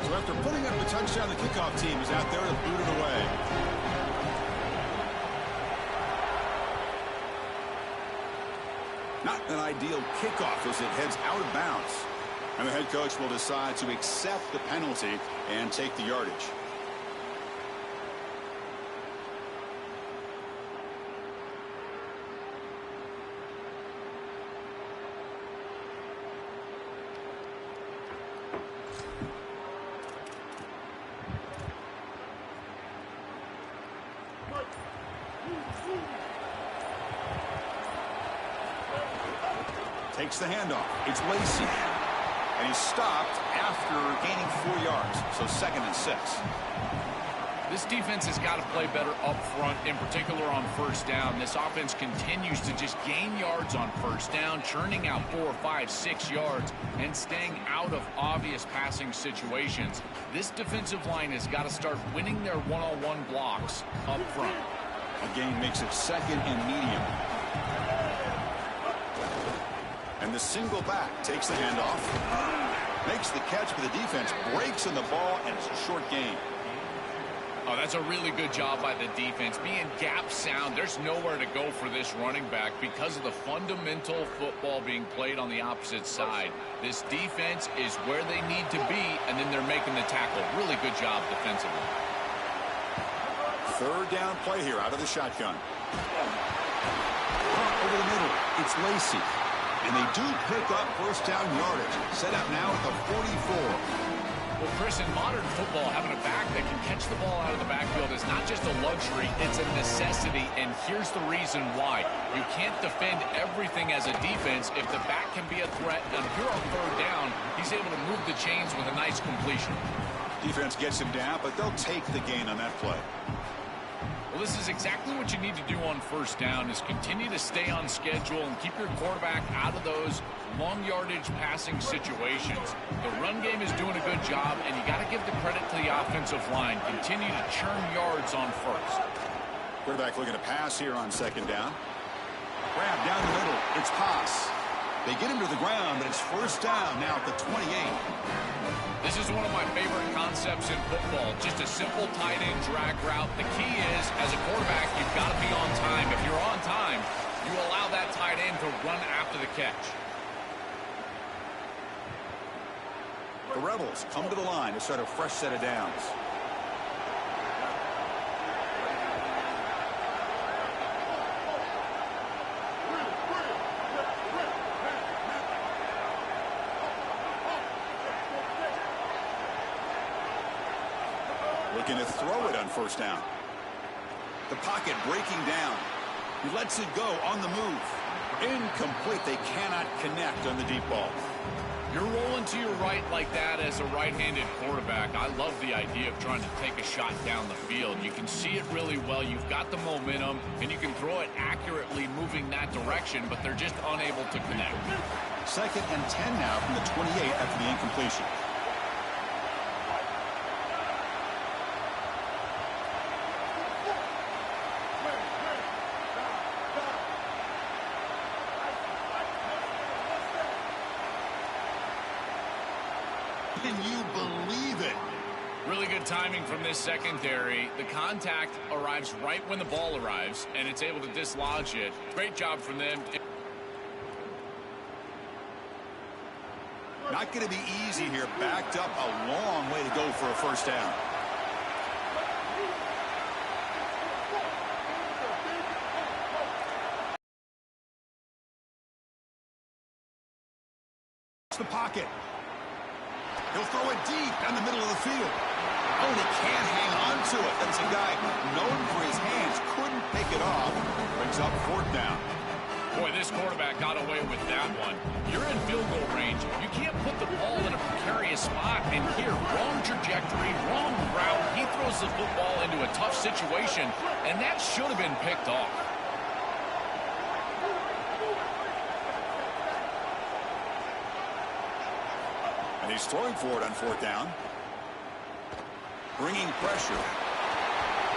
So after putting up the touchdown, the kickoff team is out there to boot it away. Not an ideal kickoff as it heads out of bounds. And the head coach will decide to accept the penalty and take the yardage. Takes the handoff. It's Lacey. And he's stopped after gaining 4 yards. So 2nd and 6. This defense has got to play better up front, in particular on first down. This offense continues to just gain yards on first down, churning out 4, 5, 6 yards, and staying out of obvious passing situations. This defensive line has got to start winning their one-on-one blocks up front. A gain makes it 2nd and medium. And the single back takes the handoff, makes the catch, but the defense breaks in the ball, and it's a short gain. Oh, that's a really good job by the defense. Being gap sound, there's nowhere to go for this running back because of the fundamental football being played on the opposite side. This defense is where they need to be, and then they're making the tackle. Really good job defensively. 3rd down play here out of the shotgun. Over the middle, it's Lacey. And they do pick up first down yardage. Set up now at the 44. Well, Chris, in modern football, having a back that can catch the ball out of the backfield is not just a luxury, it's a necessity, and here's the reason why. You can't defend everything as a defense if the back can be a threat, and here on 3rd down, he's able to move the chains with a nice completion. Defense gets him down, but they'll take the gain on that play. Well, this is exactly what you need to do on first down, is continue to stay on schedule and keep your quarterback out of those long yardage passing situations. The run game is doing a good job, and you got to give the credit to the offensive line. Continue to churn yards on first. Quarterback looking to pass here on 2nd down. Grab down the middle. It's Pass. They get him to the ground, but it's first down now at the 28. This is one of my favorite concepts in football. Just a simple tight end drag route. The key is, as a quarterback, you've got to be on time. If you're on time, you allow that tight end to run after the catch. The Rebels come to the line to start a fresh set of downs. Looking to throw it on first down. The pocket breaking down. He lets it go on the move. Incomplete. They cannot connect on the deep ball. You're rolling to your right like that as a right-handed quarterback. I love the idea of trying to take a shot down the field. You can see it really well. You've got the momentum, and you can throw it accurately moving that direction, but they're just unable to connect. 2nd and 10 now from the 28 after the incompletion. Can you believe it? Really good timing from this secondary. The contact arrives right when the ball arrives, and it's able to dislodge it. Great job from them. Not going to be easy here. Backed up a long way to go for a first down. The pocket. He'll throw it deep down the middle of the field. Oh, and he can't hang on to it. That's a guy known for his hands. Couldn't pick it off. Brings up 4th down. Boy, this quarterback got away with that one. You're in field goal range. You can't put the ball in a precarious spot. And here, wrong trajectory, wrong route. He throws the football into a tough situation, and that should have been picked off. And he's throwing for it on 4th down. Bringing pressure.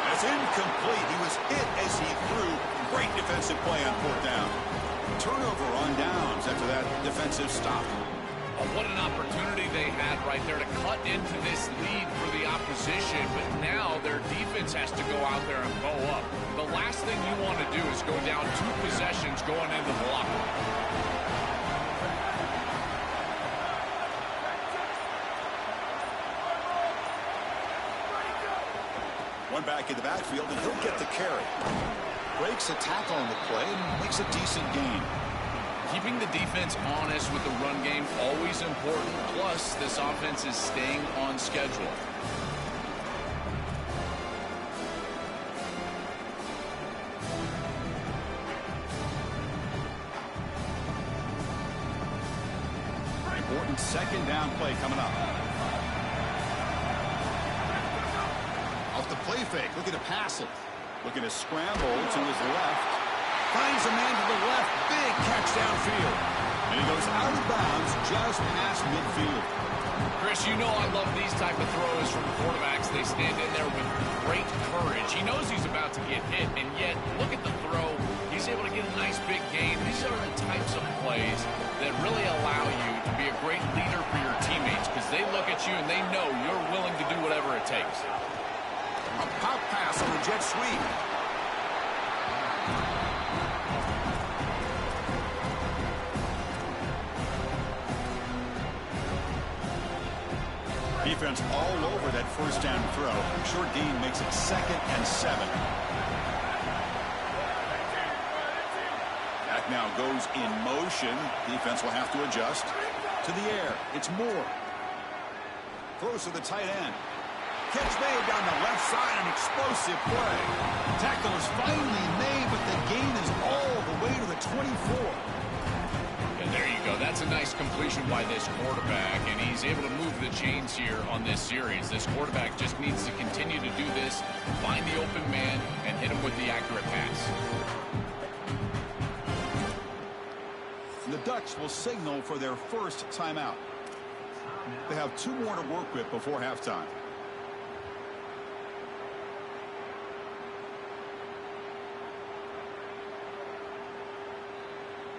That's incomplete. He was hit as he threw. Great defensive play on 4th down. Turnover on downs after that defensive stop. Oh, what an opportunity they had right there to cut into this offense has to go out there and bow up. The last thing you want to do is go down 2 possessions going into the locker room. One back in the backfield, and he'll get the carry. Breaks a tackle on the play and makes a decent gain. Keeping the defense honest with the run game, always important. Plus, this offense is staying on schedule. Important second down play coming up. Off the play fake, looking to pass it. Looking to scramble to his left. Finds a man to the left. Big catch downfield. And he goes out of bounds just past midfield. Chris, you know I love these type of throws from quarterbacks. They stand in there with great courage. He knows he's about to get hit, and yet look at the throw. He's able to get a nice big gain. These are the types of plays that really allow you to be a great leader for your teammates because they look at you and they know you're willing to do whatever it takes. A pop pass on the jet sweep. Defense all over that first down throw. Short gain makes it 2nd and 7. Back now goes in motion. Defense will have to adjust. To the air. It's Moore. Throws to the tight end. Catch made down the left side, an explosive play. Tackle is finally made, but the gain is all the way to the 24. And there you go. That's a nice completion by this quarterback, and he's able to move the chains here on this series. This quarterback just needs to continue to do this, find the open man, and hit him with the accurate pass. And the Ducks will signal for their first timeout. They have 2 more to work with before halftime.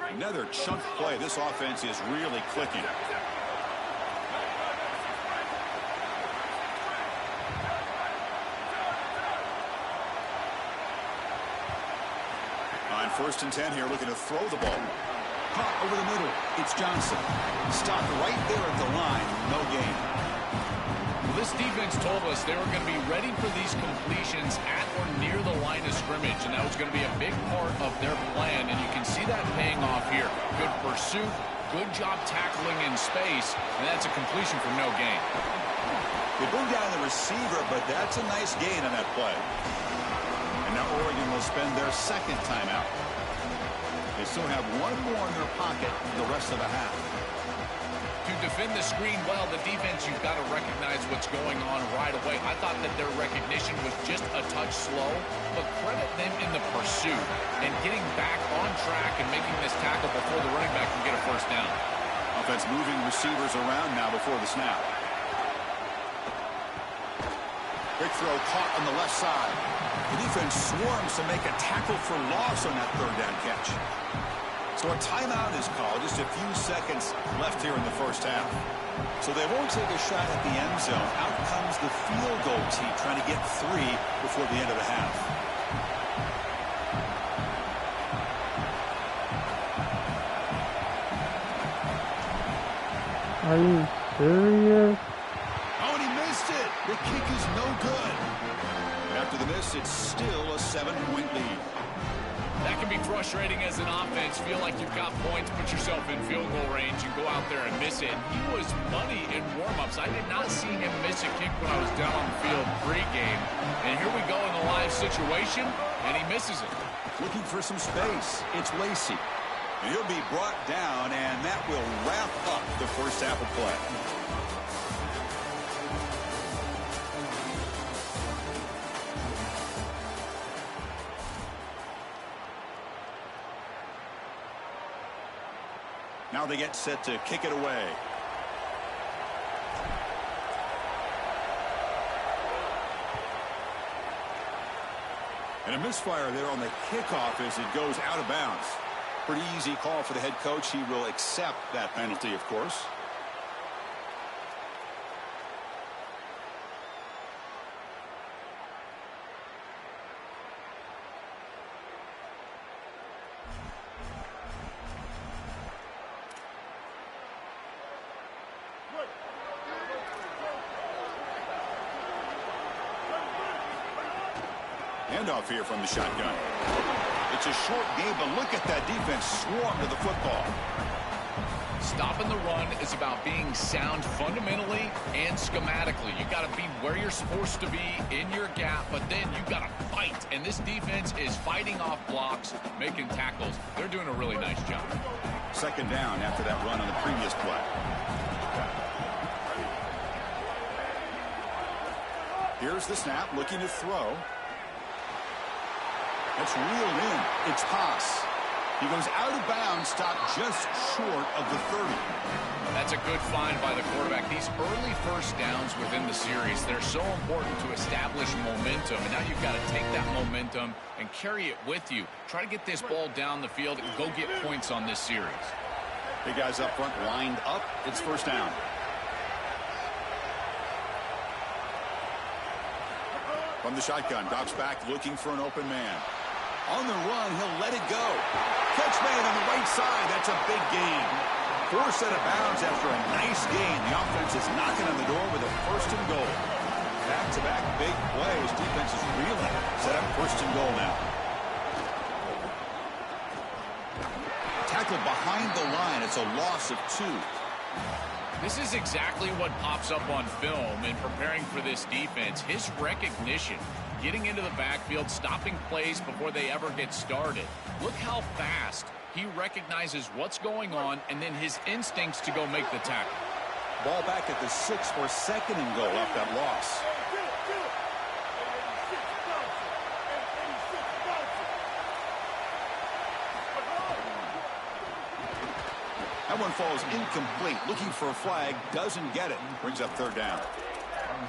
Another chunk play. This offense is really clicking. On 1st and 10 here, looking to throw the ball. Caught over the middle. It's Johnson. Stopped right there at the line. No gain. Well, this defense told us they were going to be ready for these completions at or near the line of scrimmage, and that was going to be a big part of their plan, and you can see that paying off here. Good pursuit, good job tackling in space, and that's a completion for no gain. They bring down the receiver, but that's a nice gain on that play. And now Oregon will spend their 2nd timeout. They still have 1 more in their pocket for the rest of the half. To defend the screen well, the defense, you've got to recognize what's going on right away. I thought that their recognition was just a touch slow, but credit them in the pursuit and getting back on track and making this tackle before the running back can get a first down. Offense moving receivers around now before the snap. Quick throw caught on the left side. The defense swarms to make a tackle for loss on that 3rd down catch. So a timeout is called. Just a few seconds left here in the first half. So they won't take a shot at the end zone. Out comes the field goal team trying to get 3 before the end of the half. Are you serious? Oh, and he missed it. The kick is no good. After the miss, it's still a 7-point lead. That can be frustrating as an offense. Feel like you've got points, put yourself in field goal range, and go out there and miss it. He was money in warm-ups. I did not see him miss a kick when I was down on the field pre-game. And here we go in the live situation, and he misses it. Looking for some space. It's Lacey. And he'll be brought down, and that will wrap up the first half of play. Now they get set to kick it away. And a misfire there on the kickoff as it goes out of bounds. Pretty easy call for the head coach. He will accept that penalty, of course. Handoff here from the shotgun. It's a short game, but look at that defense swarm to the football. Stopping the run is about being sound fundamentally and schematically. You got to be where you're supposed to be in your gap, but then you got to fight. And this defense is fighting off blocks, making tackles. They're doing a really nice job. Second down after that run on the previous play. Here's the snap, looking to throw. That's reeled in. It's Haas. He goes out of bounds, stopped just short of the 30. That's a good find by the quarterback. These early first downs within the series, they're so important to establish momentum. And now you've got to take that momentum and carry it with you. Try to get this ball down the field and go get points on this series. Big guys up front lined up. It's first down. From the shotgun, drops back looking for an open man. On the run, he'll let it go. Catch made on the right side. That's a big gain. Forced out of bounds after a nice gain. The offense is knocking on the door with a first and goal. Back-to-back big plays. Defense is reeling. Set up first and goal now. Tackled behind the line. It's a loss of 2. This is exactly what pops up on film in preparing for this defense. His recognition, getting into the backfield, stopping plays before they ever get started. Look how fast he recognizes what's going on and then his instincts to go make the tackle. Ball back at the 6 for second and goal off that loss. That one falls incomplete. Looking for a flag. Doesn't get it. Brings up third down.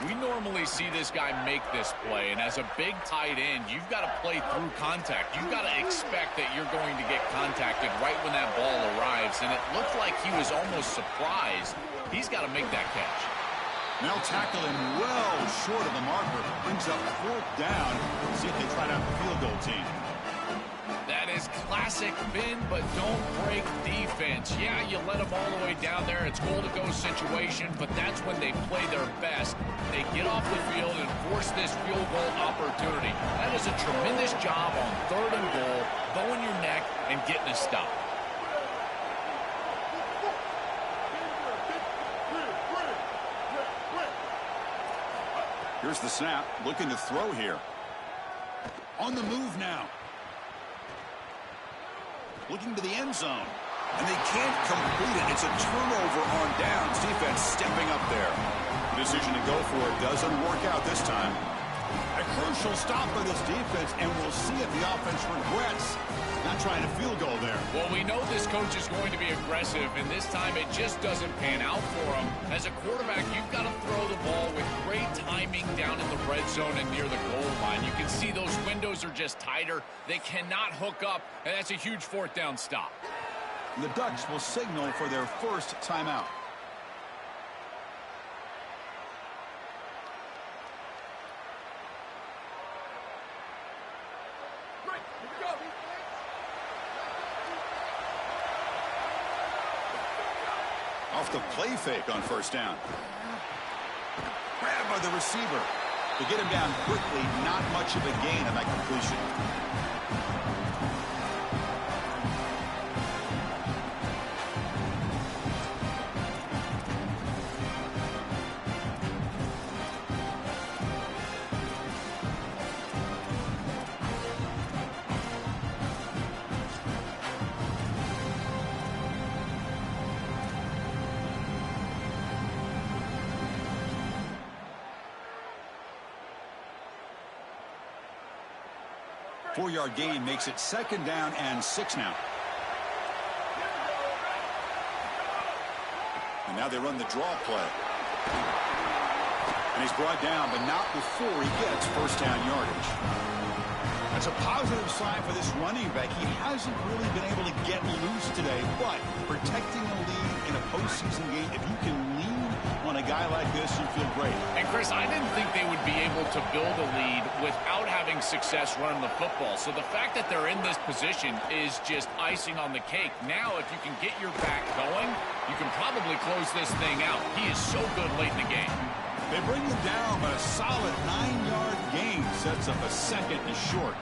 We normally see this guy make this play, and as a big tight end, you've got to play through contact. You've got to expect that you're going to get contacted right when that ball arrives, and it looked like he was almost surprised. He's got to make that catch. Now tackle him well short of the marker. Brings up fourth down. See if they try out the field goal team. That is classic bend but don't break defense. Yeah, you let them all the way down there. It's goal-to-go situation, but that's when they play their best. They get off the field and force this field goal opportunity. That is a tremendous job on third and goal, bowing your neck and getting a stop. Here's the snap. Looking to throw here. On the move now. Looking to the end zone. And they can't complete it. It's a turnover on downs. Defense stepping up there. Decision to go for it doesn't work out this time. A crucial stop for this defense, and we'll see if the offense regrets not trying a field goal there. Well, we know this coach is going to be aggressive, and this time it just doesn't pan out for him. As a quarterback, you've got to throw the ball with great timing down in the red zone and near the goal line. You can see those windows are just tighter. They cannot hook up, and that's a huge fourth down stop. The Ducks will signal for their first timeout. Off the play fake on first down. Grabbed by the receiver. To get him down quickly, not much of a gain on that completion. Four-yard gain makes it second down and 6 now. And now they run the draw play. And he's brought down, but not before he gets first down yardage. That's a positive sign for this running back. He hasn't really been able to get loose today, but protecting the lead in a postseason game, if you can lean on a guy like this, you feel great. And Chris, I didn't think they would be able to build a lead without having success running the football. So the fact that they're in this position is just icing on the cake. Now, if you can get your back going, you can probably close this thing out. He is so good late in the game. They've bring them down, but a solid 9-yard gain sets up a second and short.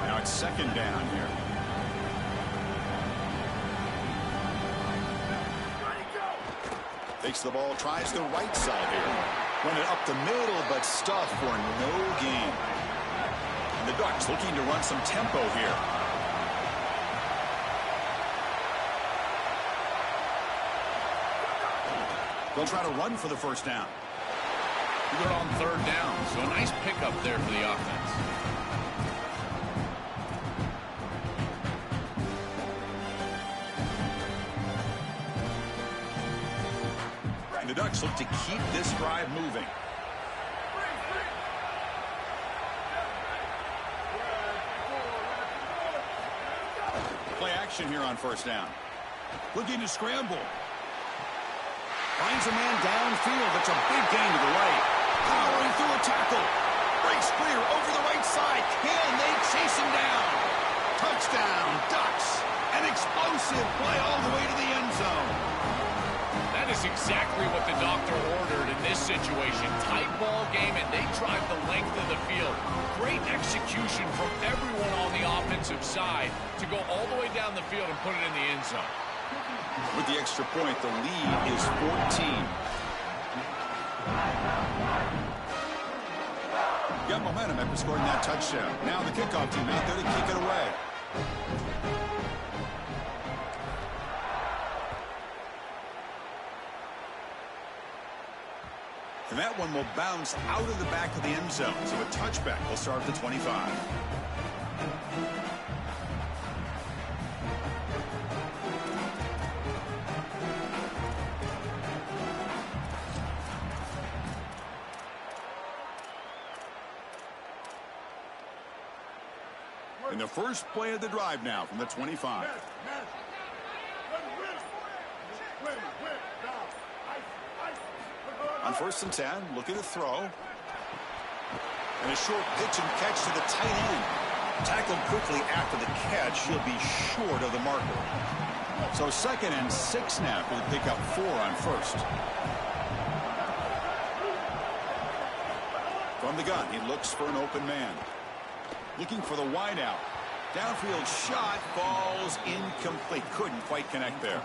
Now it's second down here. Takes the ball, tries the right side here. Run it up the middle, but stuffed for no gain. And the Ducks looking to run some tempo here. They'll try to run for the first down. Good on third down, so a nice pickup there for the offense. And the Ducks look to keep this drive moving. Play action here on first down. Looking to scramble. Finds a man downfield. That's a big gain to the right. Powering through a tackle. Breaks clear over the right side. Can they chase him down? Touchdown, Ducks. An explosive play all the way to the end zone. That is exactly what the doctor ordered in this situation. Tight ball game, and they drive the length of the field. Great execution from everyone on the offensive side to go all the way down the field and put it in the end zone. With the extra point, the lead is 14. Got momentum after scoring that touchdown. Now the kickoff team out there to kick it away. And that one will bounce out of the back of the end zone. So a touchback will start at the 25. In the first play of the drive now from the 25. On 1st and 10, looking to throw. And a short pitch and catch to the tight end. Tackled quickly after the catch. He'll be short of the marker. So 2nd and 6 now. We'll pick up 4 on first. From the gun, he looks for an open man. Looking for the wideout. Downfield shot falls incomplete. Couldn't quite connect there.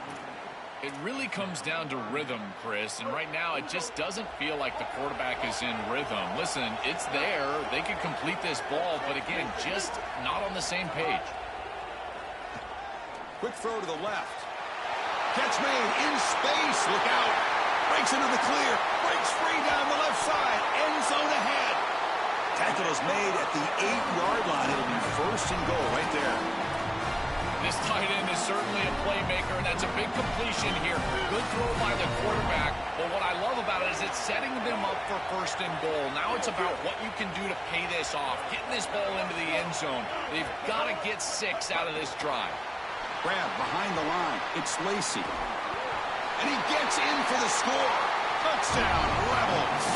It really comes down to rhythm, Chris, and right now it just doesn't feel like the quarterback is in rhythm. Listen, it's there. They can complete this ball, but again, just not on the same page. Quick throw to the left. Catch made in space. Look out. Breaks into the clear. Breaks free down the left side. End zone ahead. Tackle is made at the 8-yard line. It'll be 1st and goal right there. This tight end is certainly a playmaker, and that's a big completion here. Good throw by the quarterback, but what I love about it is it's setting them up for 1st and goal. Now it's about what you can do to pay this off, getting this ball into the end zone. They've got to get 6 out of this drive. Grab behind the line. It's Lacey. And he gets in for the score. Touchdown, Rebels.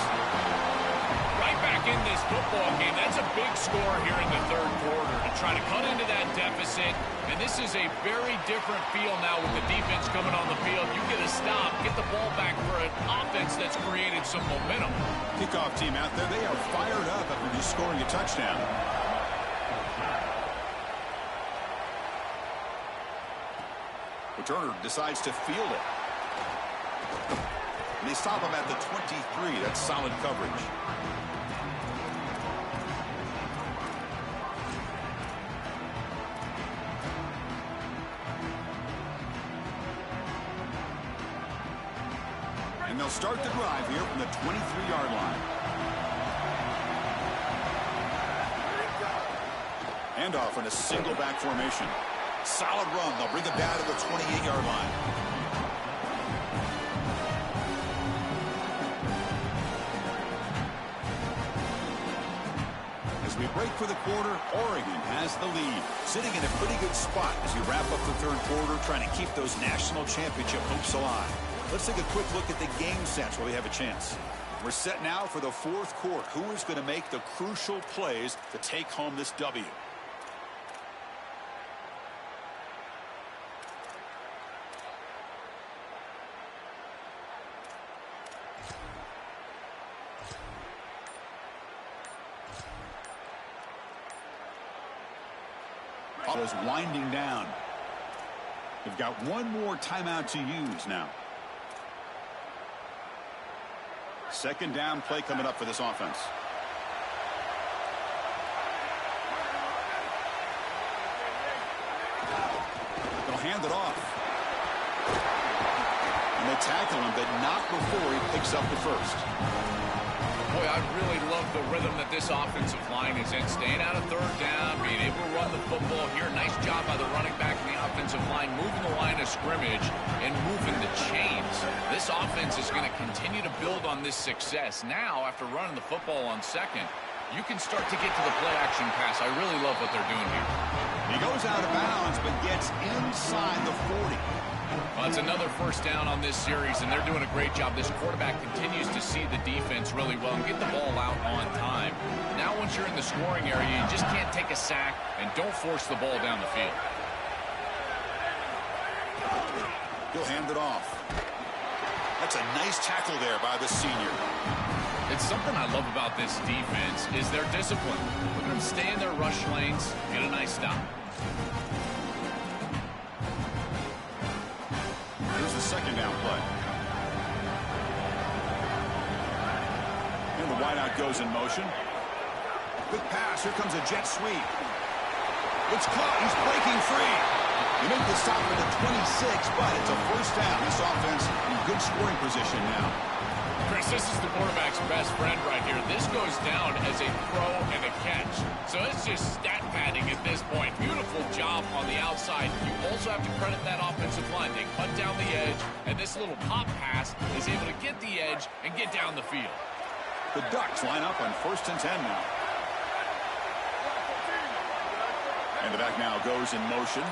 Right back in this football game. That's a big score here in the 3rd quarter to try to cut into that deficit. And this is a very different feel now with the defense coming on the field. You get a stop, get the ball back for an offense that's created some momentum. Kickoff team out there, they are fired up after just scoring a touchdown. Returner decides to field it. And they stop him at the 23. That's solid coverage. And they'll start the drive here from the 23-yard line. Handoff in a single back formation. Solid run. They'll bring it down to the 28-yard line. As we break for the quarter, Oregon has the lead. Sitting in a pretty good spot as we wrap up the 3rd quarter, trying to keep those national championship hopes alive. Let's take a quick look at the game stats while we have a chance. We're set now for the 4th quarter. Who is going to make the crucial plays to take home this W? is winding down. They've got one more timeout to use now. Second down play coming up for this offense. They'll hand it off. And they tackle him, but not before he picks up the first. Boy, I really love the rhythm that this offensive line is in. Staying out of third down, being able to run the football here. Nice job by the running back and the offensive line, moving the line of scrimmage and moving the chains. This offense is going to continue to build on this success. Now, after running the football on second, you can start to get to the play-action pass. I really love what they're doing here. He goes out of bounds, but gets inside the 40. Well, it's another first down on this series, and they're doing a great job. This quarterback continues to see the defense really well and get the ball out on time. Now, once you're in the scoring area, you just can't take a sack and don't force the ball down the field. He'll hand it off. That's a nice tackle there by the senior. It's something I love about this defense is their discipline. Look at them stay in their rush lanes, get a nice stop. Here's the second down play. And the wideout goes in motion. Quick pass. Here comes a jet sweep. It's caught. He's breaking free. He made the stop at the 26, but it's a first down. This offense in good scoring position now. Chris, this is the quarterback's best friend right here. This goes down as a throw and a catch. So it's just stat padding at this point. Beautiful job on the outside. You also have to credit that offensive line. They cut down the edge, and this little pop pass is able to get the edge and get down the field. The Ducks line up on 1st and 10 now. And the back now goes in motion.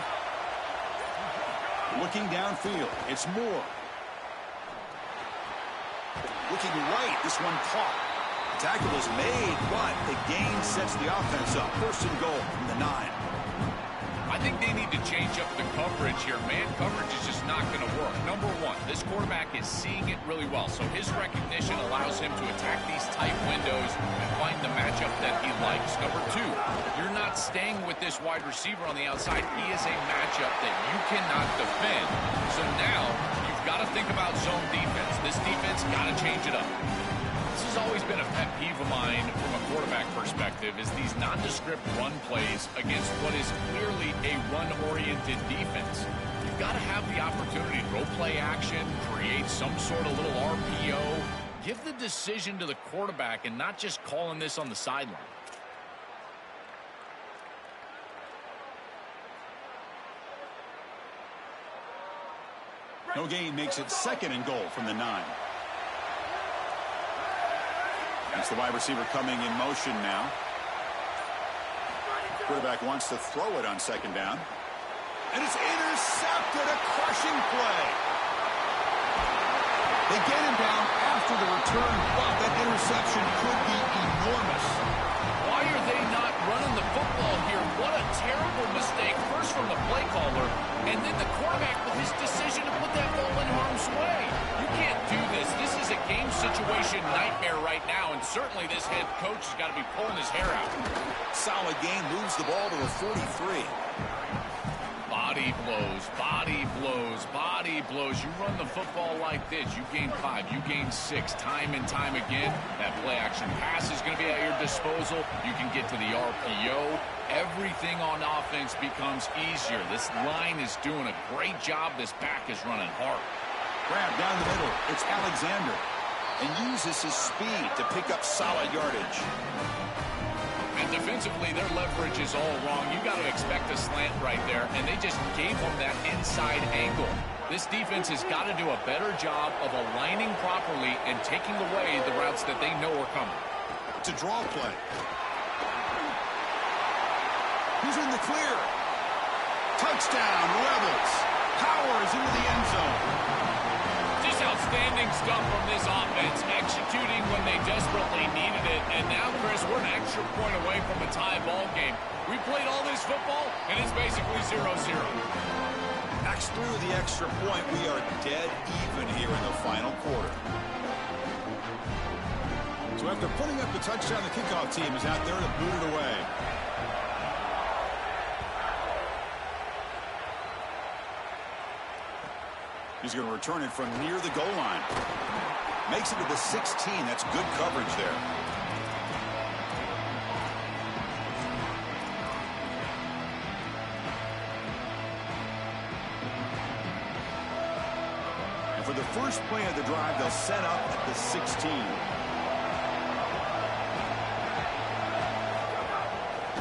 Looking downfield. It's Moore. Looking right. This one caught. The tackle is made, but the gain sets the offense up. 1st and goal from the 9. I think they need to change up the coverage here. Man coverage is just not going to work. Number one, this quarterback is seeing it really well, so his recognition allows him to attack these tight windows and find the matchup that he likes. Number two, you're not staying with this wide receiver on the outside. He is a matchup that you cannot defend. So now you've got to think about zone defense. This defense got to change it up. This has always been a pet peeve of mine from a quarterback perspective is these nondescript run plays against what is clearly a run-oriented defense. You've got to have the opportunity to go play action, create some sort of little RPO. Give the decision to the quarterback and not just calling this on the sideline. No gain makes it 2nd and goal from the 9. That's the wide receiver coming in motion now. Quarterback wants to throw it on 2nd down. And it's intercepted. A crushing play. They get him down after the return, but that interception could be enormous. Why are they not running the football here? What a terrible mistake. First from the play caller, and then the quarterback with his decision to put that ball in harm's way. You can't do this. This is a game situation nightmare right now, and certainly this head coach has got to be pulling his hair out. Solid game, moves the ball to the 43. Body blows, body blows, body blows. You run the football like this, you gain 5, you gain 6, time and time again. That play-action pass is going to be at your disposal. You can get to the RPO. Everything on offense becomes easier. This line is doing a great job. This back is running hard. Grab down the middle. It's Alexander. And uses his speed to pick up solid yardage. And defensively, their leverage is all wrong. You got to expect a slant right there, and they just gave them that inside angle. This defense has got to do a better job of aligning properly and taking away the routes that they know are coming. It's a draw play. He's in the clear. Touchdown, Rebels. Powers into the end zone. Just outstanding stuff from this offense, executing when they desperately needed it. And now, Chris, we're an extra point away from a tie ball game. We played all this football, and it's basically 0-0. Next through the extra point, we are dead even here in the final quarter. So after putting up the touchdown, the kickoff team is out there to boot it away. He's going to return it from near the goal line. Makes it to the 16. That's good coverage there. And for the first play of the drive, they'll set up at the 16.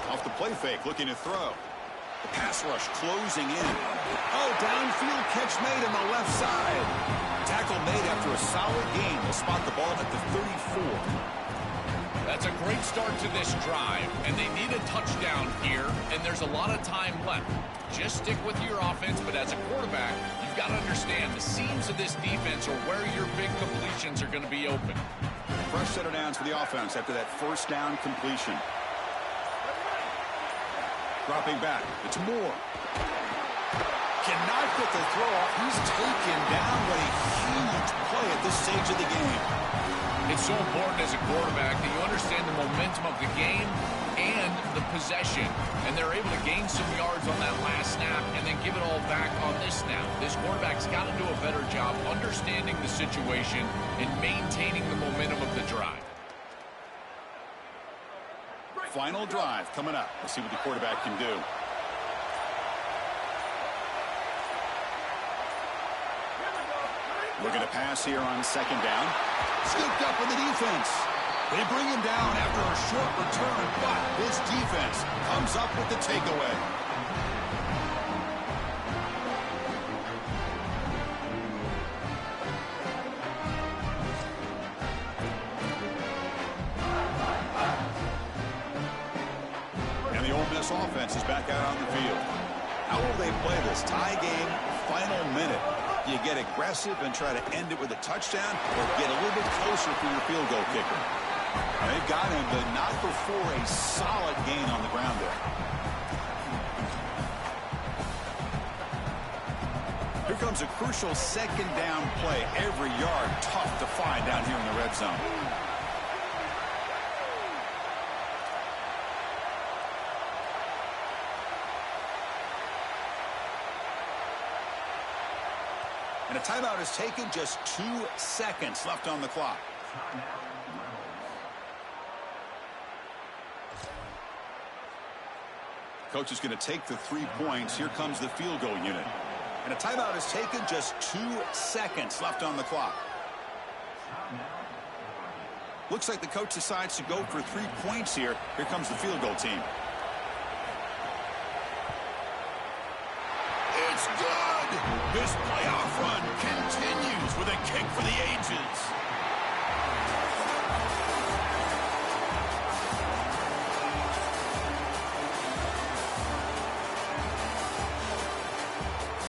Off the play fake, looking to throw. The pass rush closing in. Oh, downfield catch made on the left side. Tackle made after a solid gain. They'll spot the ball at the 34. That's a great start to this drive, and they need a touchdown here, and there's a lot of time left. Just stick with your offense, but as a quarterback, you've got to understand the seams of this defense are where your big completions are going to be open. Fresh set of downs for the offense after that first down completion. Dropping back. It's Moore. Cannot get the throw off. He's taken down. What a huge play at this stage of the game. It's so important as a quarterback that you understand the momentum of the game and the possession. And they're able to gain some yards on that last snap and then give it all back on this snap. This quarterback's got to do a better job understanding the situation and maintaining the momentum of the drive. Final drive coming up. Let's see what the quarterback can do. Looking to pass here on second down. Scooped up with the defense. They bring him down after a short return, but this defense comes up with the takeaway. And the Ole Miss offense is back out on the field. How will they play this tie game final minute? Do you get aggressive and try to end it with a touchdown, or get a little bit closer for your field goal kicker? They've got him, but not before a solid gain on the ground there. Here comes a crucial second down play. Every yard tough to find down here in the red zone. And a timeout is taken. Just 2 seconds left on the clock. Coach is going to take the 3 points. Here comes the field goal unit. And a timeout is taken. Just 2 seconds left on the clock. Looks like the coach decides to go for 3 points here. Here comes the field goal team. It's good. This playoff run continues with a kick for the ages.